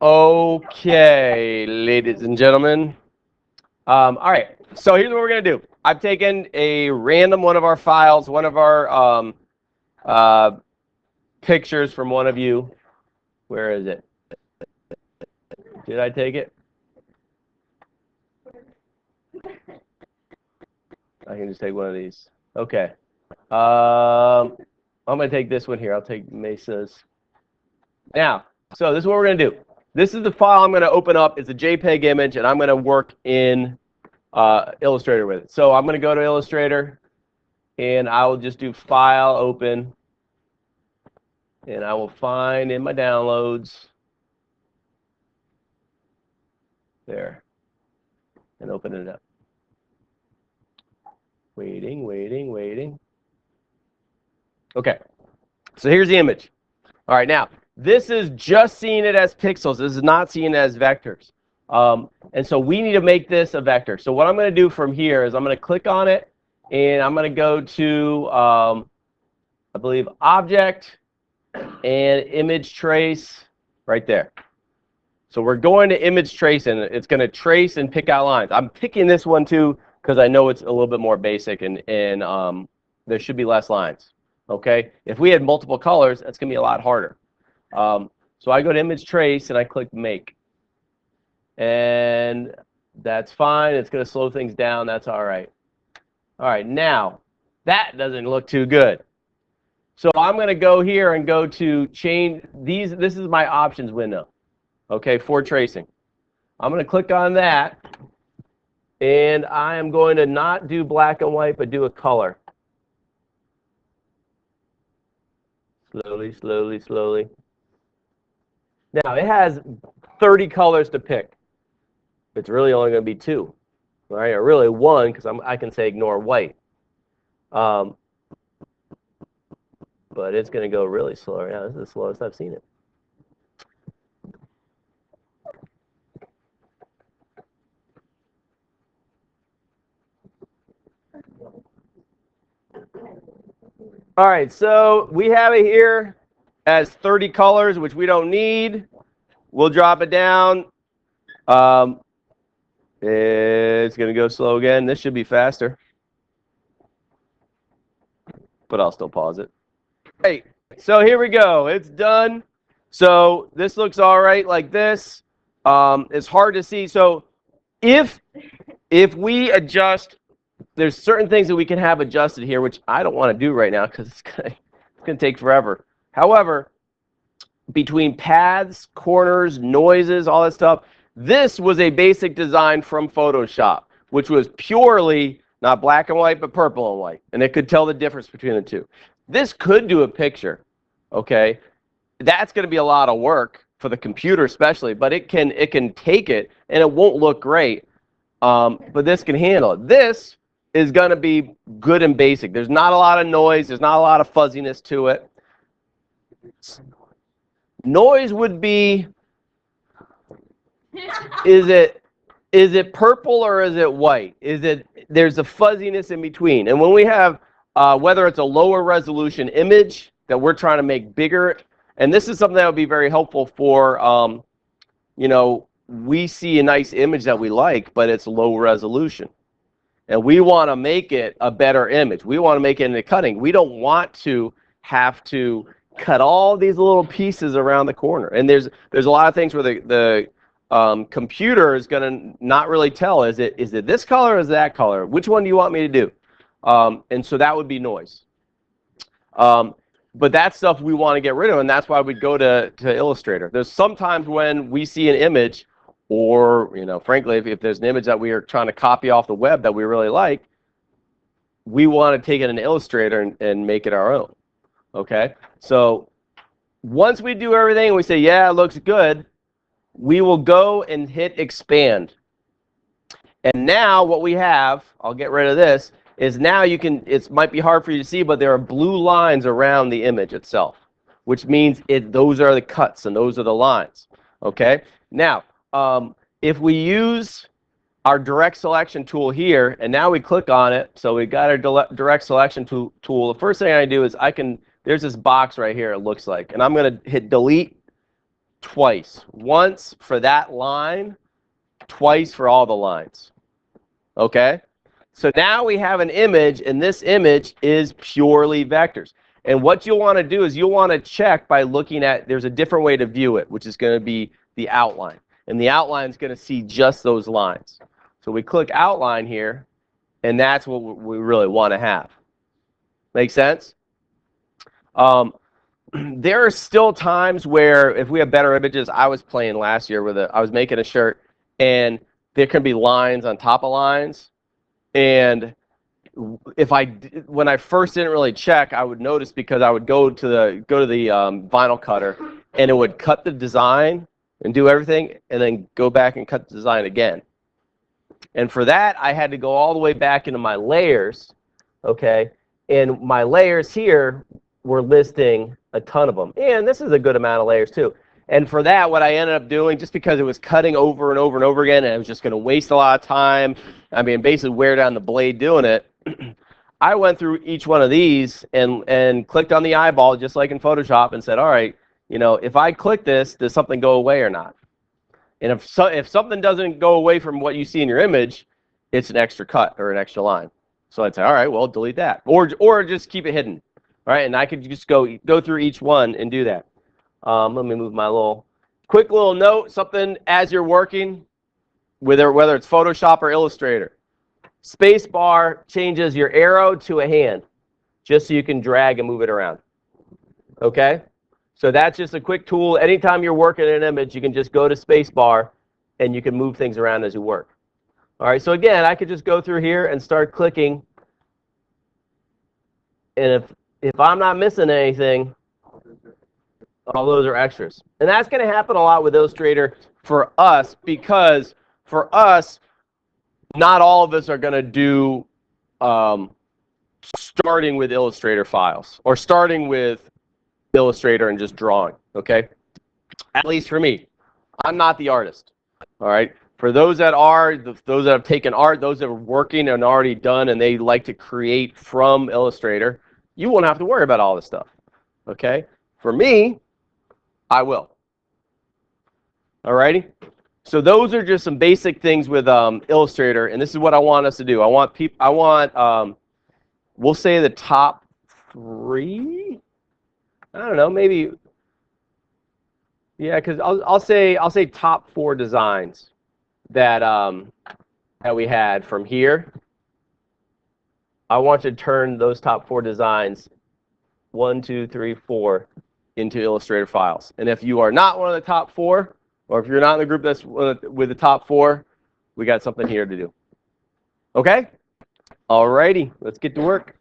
Okay, ladies and gentlemen. All right, so here's what we're going to do. I've taken a random one of our files, one of our uh, pictures from one of you. Where is it? Did I take it? I can just take one of these. Okay. I'm going to take this one here. I'll take Mesa's. Now, so this is what we're going to do. This is the file I'm going to open up. It's a JPEG image, and I'm going to work in Illustrator with it. So I'm going to go to Illustrator, and I will just do File, Open, and I will find in my downloads, there, and open it up. Waiting, waiting, waiting. Okay, so here's the image. All right, now, this is just seeing it as pixels. This is not seeing it as vectors. And so we need to make this a vector. So what I'm going to do from here is I'm going to click on it, and I'm going to go to, I believe, Object and Image Trace right there. So we're going to Image Trace, and it's going to trace and pick out lines. I'm picking this one, too, because I know it's a little bit more basic, and there should be less lines. Okay? If we had multiple colors, that's going to be a lot harder. So I go to Image Trace, and I click Make. And that's fine. It's going to slow things down. That's all right. All right, now, that doesn't look too good. So I'm going to go here and go to change these. This is my options window, okay, for tracing. I'm going to click on that, and I am going to not do black and white, but do a color. Slowly, slowly, slowly. Now, it has 30 colors to pick. It's really only going to be 2, right? Or really 1, because I can say ignore white. But it's going to go really slow right now. This is the slowest I've seen it. All right, so we have it here as 30 colors, which we don't need. We'll drop it down. It's going to go slow again. This should be faster. But I'll still pause it. Hey, so here we go. It's done. So this looks all right like this. It's hard to see. So if we adjust, there's certain things that we can have adjusted here, which I don't want to do right now because it's going to take forever. However, between paths, corners, noises, all that stuff, this was a basic design from Photoshop, which was purely not black and white, but purple and white. And it could tell the difference between the two. This could do a picture, okay? That's going to be a lot of work for the computer especially, but it can take it, and it won't look great, but this can handle it. This is going to be good and basic. There's not a lot of noise. There's not a lot of fuzziness to it. Noise would be, is it purple or is it white? There's a fuzziness in between. And when we have, whether it's a lower resolution image that we're trying to make bigger, and this is something that would be very helpful for, you know, we see a nice image that we like, but it's low resolution. And we want to make it a better image. We want to make it into cutting. We don't want to have to cut all these little pieces around the corner. And there's a lot of things where the computer is going to not really tell. Is it this color or is it that color? Which one do you want me to do? And so that would be noise. But that stuff we want to get rid of, and that's why we go to Illustrator. There's sometimes when we see an image, or, you know, frankly, if there's an image that we are trying to copy off the web that we really like, we want to take it in Illustrator and make it our own. Okay? So once we do everything and we say, yeah, it looks good, we will go and hit expand. And now what we have, I'll get rid of this, is now you can, it might be hard for you to see, but there are blue lines around the image itself, which means those are the cuts and those are the lines. Okay? Now, if we use our direct selection tool here, and now we click on it, so we got our direct selection tool, the first thing I do is there's this box right here, it looks like, and I'm going to hit delete, twice. Once for that line, twice for all the lines. Okay? So now we have an image, and this image is purely vectors. And what you'll want to do is you'll want to check by looking at, there's a different way to view it, which is going to be the outline. And the outline is going to see just those lines. So we click outline here, and that's what we really want to have. Make sense? There are still times where if we have better images, I was playing last year with I was making a shirt, and there can be lines on top of lines. And when I first didn't really check, I would notice because I would go to the vinyl cutter, and it would cut the design and do everything, and then go back and cut the design again. And for that, I had to go all the way back into my layers, okay? And my layers here were listing a ton of them. And this is a good amount of layers too. And for that, what I ended up doing, just because it was cutting over and over and over again, and it was just going to waste a lot of time, I mean, basically wear down the blade doing it, I went through each one of these and clicked on the eyeball, just like in Photoshop, and said, all right, you know, if I click this, does something go away or not? And if something doesn't go away from what you see in your image, it's an extra cut or an extra line. So I'd say, all right, well, delete that. Or just keep it hidden. All right, and I could just go through each one and do that. Let me move my quick little note, something as you're working, whether it's Photoshop or Illustrator. Spacebar changes your arrow to a hand, just so you can drag and move it around. Okay? So that's just a quick tool. Anytime you're working in an image, you can just go to spacebar, and you can move things around as you work. All right, so again, I could just go through here and start clicking. And if I'm not missing anything, all those are extras. And that's going to happen a lot with Illustrator for us, because for us, not all of us are going to do starting with Illustrator files or starting with Illustrator and just drawing, okay? At least for me. I'm not the artist, all right? For those that are, those that have taken art, those that are working and already done and they like to create from Illustrator, you won't have to worry about all this stuff, okay? For me, I will. All righty? So those are just some basic things with Illustrator, and this is what I want us to do. We'll say the top 3. I don't know, maybe. Yeah, because I'll say top 4 designs that that we had from here. I want you to turn those top 4 designs, 1, 2, 3, 4, into Illustrator files. And if you are not one of the top 4, or if you're not in the group that's with the top 4, we got something here to do. Okay? All righty, let's get to work.